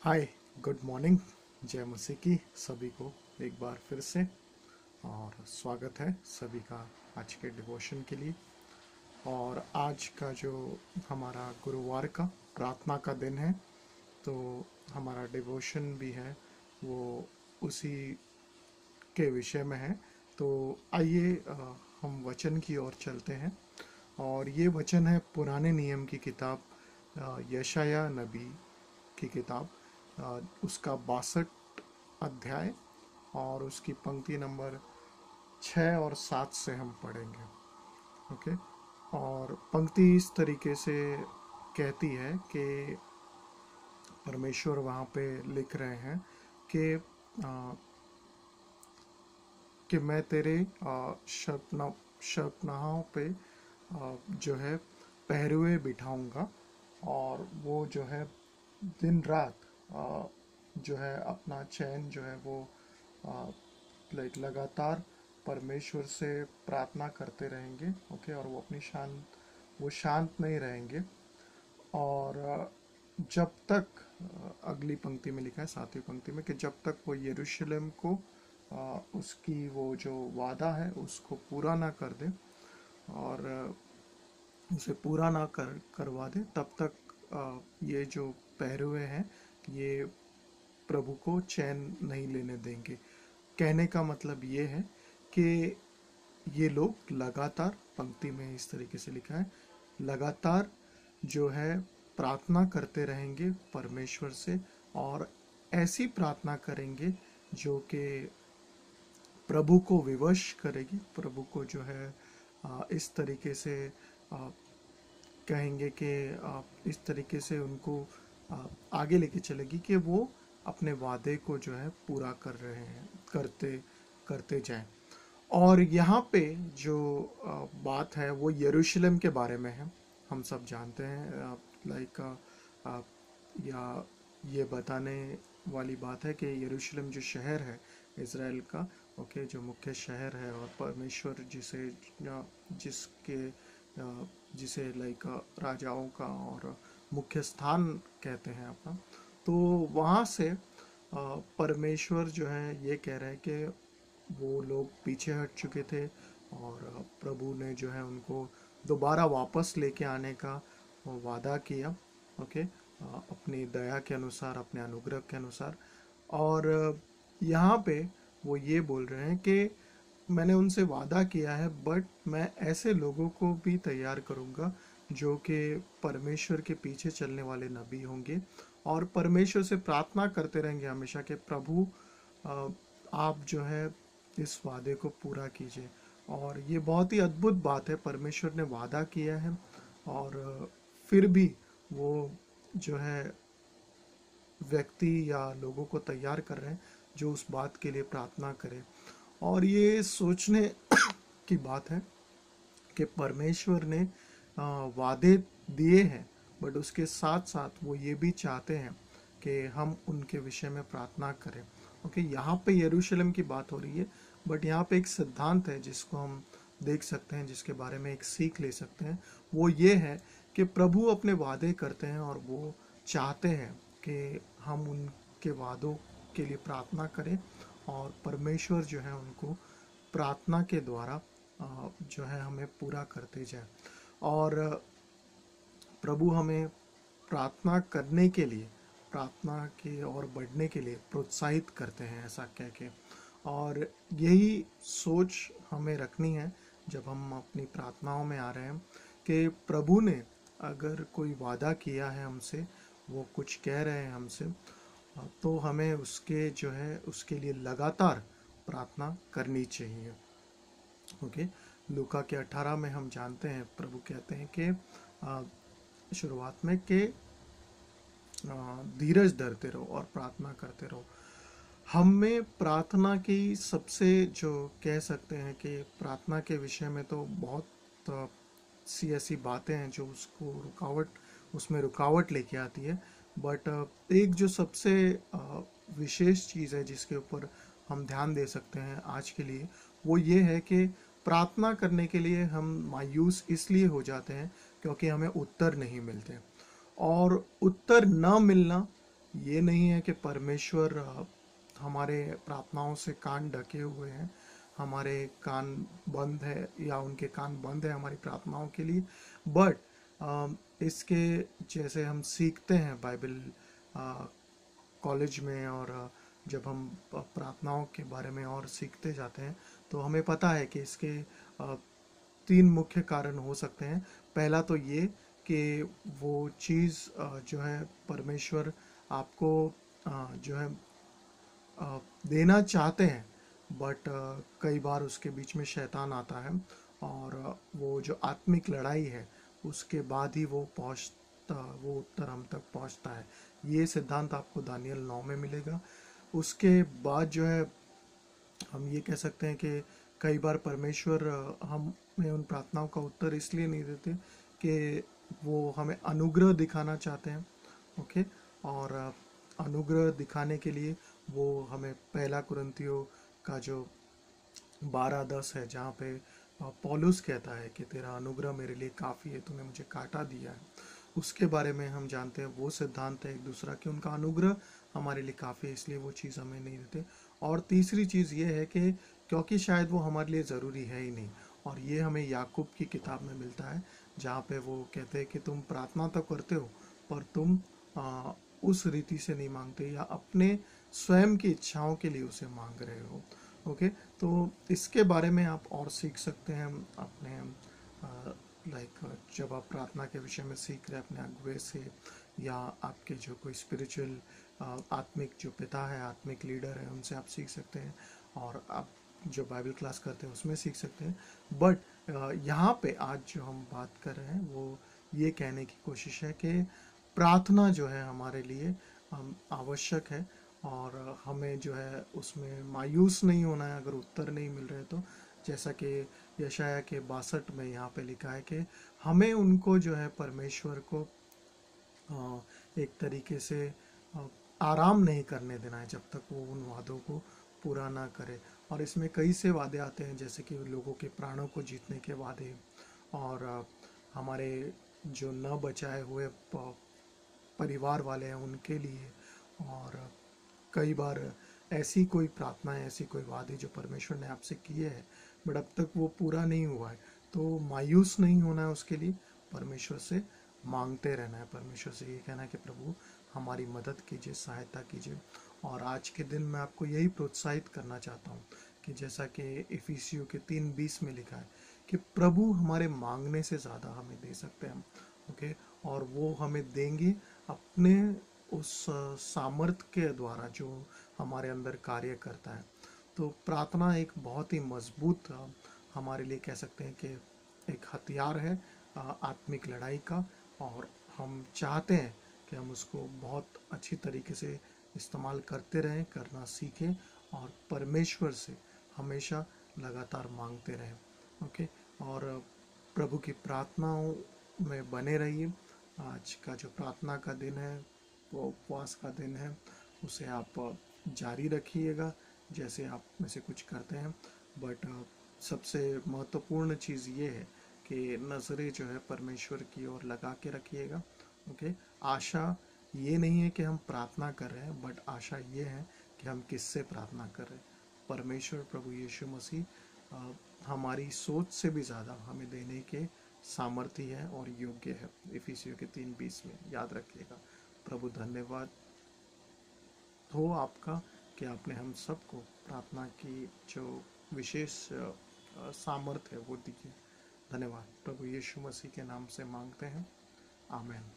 हाय, good morning. जय मसीह की सभी को एक बार फिर से और स्वागत है सभी का आज के डिवोशन के लिए। और आज का जो हमारा गुरुवार का प्रार्थना का दिन है, तो हमारा डिवोशन भी है वो उसी के विषय में है। तो आइए हम वचन की ओर चलते हैं। और ये वचन है पुराने नियम की किताब यशाया नबी की किताब, उसका 62 अध्याय और उसकी पंक्ति नंबर 6 और 7 से हम पढ़ेंगे। ओके। और पंक्ति इस तरीके से कहती है कि परमेश्वर वहाँ पे लिख रहे हैं कि कि मैं तेरे शपनाहों पे जो है पहरुए बिठाऊंगा, और वो जो है दिन रात जो है अपना चैन जो है वो लाइक लगातार परमेश्वर से प्रार्थना करते रहेंगे। ओके। और वो शांत नहीं रहेंगे। और जब तक अगली पंक्ति में लिखा है, 7वीं पंक्ति में, कि जब तक वो यरूशलेम को उसकी वो जो वादा है उसको पूरा ना कर दे और उसे पूरा ना करवा दे, तब तक ये जो पहरुए हैं ये प्रभु को चैन नहीं लेने देंगे। कहने का मतलब ये है कि ये लोग लगातार, पंक्ति में इस तरीके से लिखा है, लगातार जो है प्रार्थना करते रहेंगे परमेश्वर से, और ऐसी प्रार्थना करेंगे जो कि प्रभु को विवश करेगी, प्रभु को जो है इस तरीके से कहेंगे कि इस तरीके से उनको आगे लेके चलेगी कि वो अपने वादे को जो है पूरा कर रहे हैं, करते करते जाएं। और यहाँ पे जो बात है वो यरूशलेम के बारे में है। हम सब जानते हैं, लाइक या ये बताने वाली बात है कि यरूशलेम जो शहर है इज़राइल का, ओके, जो मुख्य शहर है, और परमेश्वर जिसे लाइक राजाओं का और मुख्य स्थान कहते हैं अपना, तो वहाँ से परमेश्वर जो है ये कह रहे हैं कि वो लोग पीछे हट चुके थे और प्रभु ने जो है उनको दोबारा वापस लेके आने का वादा किया। ओके। अपनी दया के अनुसार, अपने अनुग्रह के अनुसार। और यहाँ पे वो ये बोल रहे हैं कि मैंने उनसे वादा किया है, बट मैं ऐसे लोगों को भी तैयार करूँगा जो कि परमेश्वर के पीछे चलने वाले नबी होंगे और परमेश्वर से प्रार्थना करते रहेंगे हमेशा कि प्रभु आप जो है इस वादे को पूरा कीजिए। और ये बहुत ही अद्भुत बात है, परमेश्वर ने वादा किया है और फिर भी वो जो है व्यक्ति या लोगों को तैयार कर रहे हैं जो उस बात के लिए प्रार्थना करें। और ये सोचने की बात है कि परमेश्वर ने वादे दिए हैं, बट उसके साथ साथ वो ये भी चाहते हैं कि हम उनके विषय में प्रार्थना करें। ओके। यहाँ पे यरूशलेम की बात हो रही है, बट यहाँ पे एक सिद्धांत है जिसको हम देख सकते हैं, जिसके बारे में एक सीख ले सकते हैं। वो ये है कि प्रभु अपने वादे करते हैं और वो चाहते हैं कि हम उनके वादों के लिए प्रार्थना करें और परमेश्वर जो है उनको प्रार्थना के द्वारा जो है हमें पूरा करते जाए। और प्रभु हमें प्रार्थना करने के लिए, प्रार्थना के और बढ़ने के लिए प्रोत्साहित करते हैं, ऐसा कह के। और यही सोच हमें रखनी है जब हम अपनी प्रार्थनाओं में आ रहे हैं कि प्रभु ने अगर कोई वादा किया है हमसे, वो कुछ कह रहे हैं हमसे, तो हमें उसके जो है उसके लिए लगातार प्रार्थना करनी चाहिए। ओके। लूका के 18 में हम जानते हैं प्रभु कहते हैं कि शुरुआत में कि धीरज धरते रहो और प्रार्थना करते रहो। हमें प्रार्थना की सबसे जो कह सकते हैं कि प्रार्थना के विषय में तो बहुत सी ऐसी बातें हैं जो उसमें रुकावट लेके आती है, बट एक जो सबसे विशेष चीज़ है जिसके ऊपर हम ध्यान दे सकते हैं आज के लिए, वो ये है कि प्रार्थना करने के लिए हम मायूस इसलिए हो जाते हैं क्योंकि हमें उत्तर नहीं मिलते। और उत्तर न मिलना ये नहीं है कि परमेश्वर हमारे प्रार्थनाओं से कान ढके हुए हैं, हमारे कान बंद है या उनके कान बंद है हमारी प्रार्थनाओं के लिए। बट इसके जैसे हम सीखते हैं बाइबल कॉलेज में, और जब हम प्रार्थनाओं के बारे में और सीखते जाते हैं तो हमें पता है कि इसके अ, तीन मुख्य कारण हो सकते हैं। पहला तो ये कि वो चीज़ जो है परमेश्वर आपको जो है देना चाहते हैं, बट कई बार उसके बीच में शैतान आता है, और वो जो आत्मिक लड़ाई है उसके बाद ही वो उत्तर हम तक पहुंचता है। ये सिद्धांत आपको दानियल 9 में मिलेगा। उसके बाद जो है हम ये कह सकते हैं कि कई बार परमेश्वर हमें उन प्रार्थनाओं का उत्तर इसलिए नहीं देते कि वो हमें अनुग्रह दिखाना चाहते हैं। ओके। और अनुग्रह दिखाने के लिए वो हमें पहला कुरिन्थियों का जो 12:10 है, जहाँ पे पौलुस कहता है कि तेरा अनुग्रह मेरे लिए काफ़ी है, तूने मुझे काटा दिया है, उसके बारे में हम जानते हैं। वो सिद्धांत है एक दूसरा कि उनका अनुग्रह हमारे लिए काफ़ी है, इसलिए वो चीज़ हमें नहीं देते। और तीसरी चीज़ ये है कि क्योंकि शायद वो हमारे लिए ज़रूरी है ही नहीं। और ये हमें याकूब की किताब में मिलता है, जहाँ पे वो कहते हैं कि तुम प्रार्थना तो करते हो, पर तुम उस रीति से नहीं मांगते, या अपने स्वयं की इच्छाओं के लिए उसे मांग रहे हो। ओके। तो इसके बारे में आप और सीख सकते हैं अपने लाइक जब आप प्रार्थना के विषय में सीख रहे हैं अपने अगुवे से, या आपके जो कोई स्पिरिचुअल आत्मिक जो पिता है, आत्मिक लीडर है, उनसे आप सीख सकते हैं। और आप जो बाइबल क्लास करते हैं उसमें सीख सकते हैं। बट यहाँ पे आज जो हम बात कर रहे हैं वो ये कहने की कोशिश है कि प्रार्थना जो है हमारे लिए आवश्यक है, और हमें जो है उसमें मायूस नहीं होना है अगर उत्तर नहीं मिल रहे तो। जैसा कि यशाया के 62 में यहाँ पे लिखा है कि हमें उनको जो है परमेश्वर को एक तरीके से आराम नहीं करने देना है जब तक वो उन वादों को पूरा ना करे। और इसमें कई से वादे आते हैं, जैसे कि लोगों के प्राणों को जीतने के वादे, और हमारे जो न बचाए हुए परिवार वाले हैं उनके लिए। और कई बार ऐसी कोई प्रार्थना, ऐसी कोई वादे जो परमेश्वर ने आपसे किए है बट अब तक वो पूरा नहीं हुआ है, तो मायूस नहीं होना है उसके लिए, परमेश्वर से मांगते रहना है, परमेश्वर से ये कहना है कि प्रभु हमारी मदद कीजिए, सहायता कीजिए। और आज के दिन मैं आपको यही प्रोत्साहित करना चाहता हूँ कि जैसा कि इफिसियों के 3:20 में लिखा है कि प्रभु हमारे मांगने से ज़्यादा हमें दे सकते हैं। ओके। और वो हमें देंगे अपने उस सामर्थ के द्वारा जो हमारे अंदर कार्य करता है। तो प्रार्थना एक बहुत ही मजबूत हमारे लिए कह सकते हैं कि एक हथियार है आत्मिक लड़ाई का। और हम चाहते हैं कि हम उसको बहुत अच्छी तरीके से इस्तेमाल करते रहें, करना सीखें, और परमेश्वर से हमेशा लगातार मांगते रहें। ओके। और प्रभु की प्रार्थनाओं में बने रहिए। आज का जो प्रार्थना का दिन है, वो उपवास का दिन है, उसे आप जारी रखिएगा जैसे आप में से कुछ करते हैं। बट सबसे महत्वपूर्ण चीज़ ये है कि नज़रें जो है परमेश्वर की ओर लगा के रखिएगा। ओके। आशा ये नहीं है कि हम प्रार्थना कर रहे हैं, बट आशा ये है कि हम किससे प्रार्थना कर रहे हैं। परमेश्वर प्रभु यीशु मसीह हमारी सोच से भी ज़्यादा हमें देने के सामर्थ्य है और योग्य है। इफिसियों के 3:20 में याद रखिएगा। प्रभु धन्यवाद हो आपका कि आपने हम सबको प्रार्थना की जो विशेष सामर्थ्य है वो दी है। धन्यवाद। प्रभु यीशु मसीह के नाम से मांगते हैं, आमेन।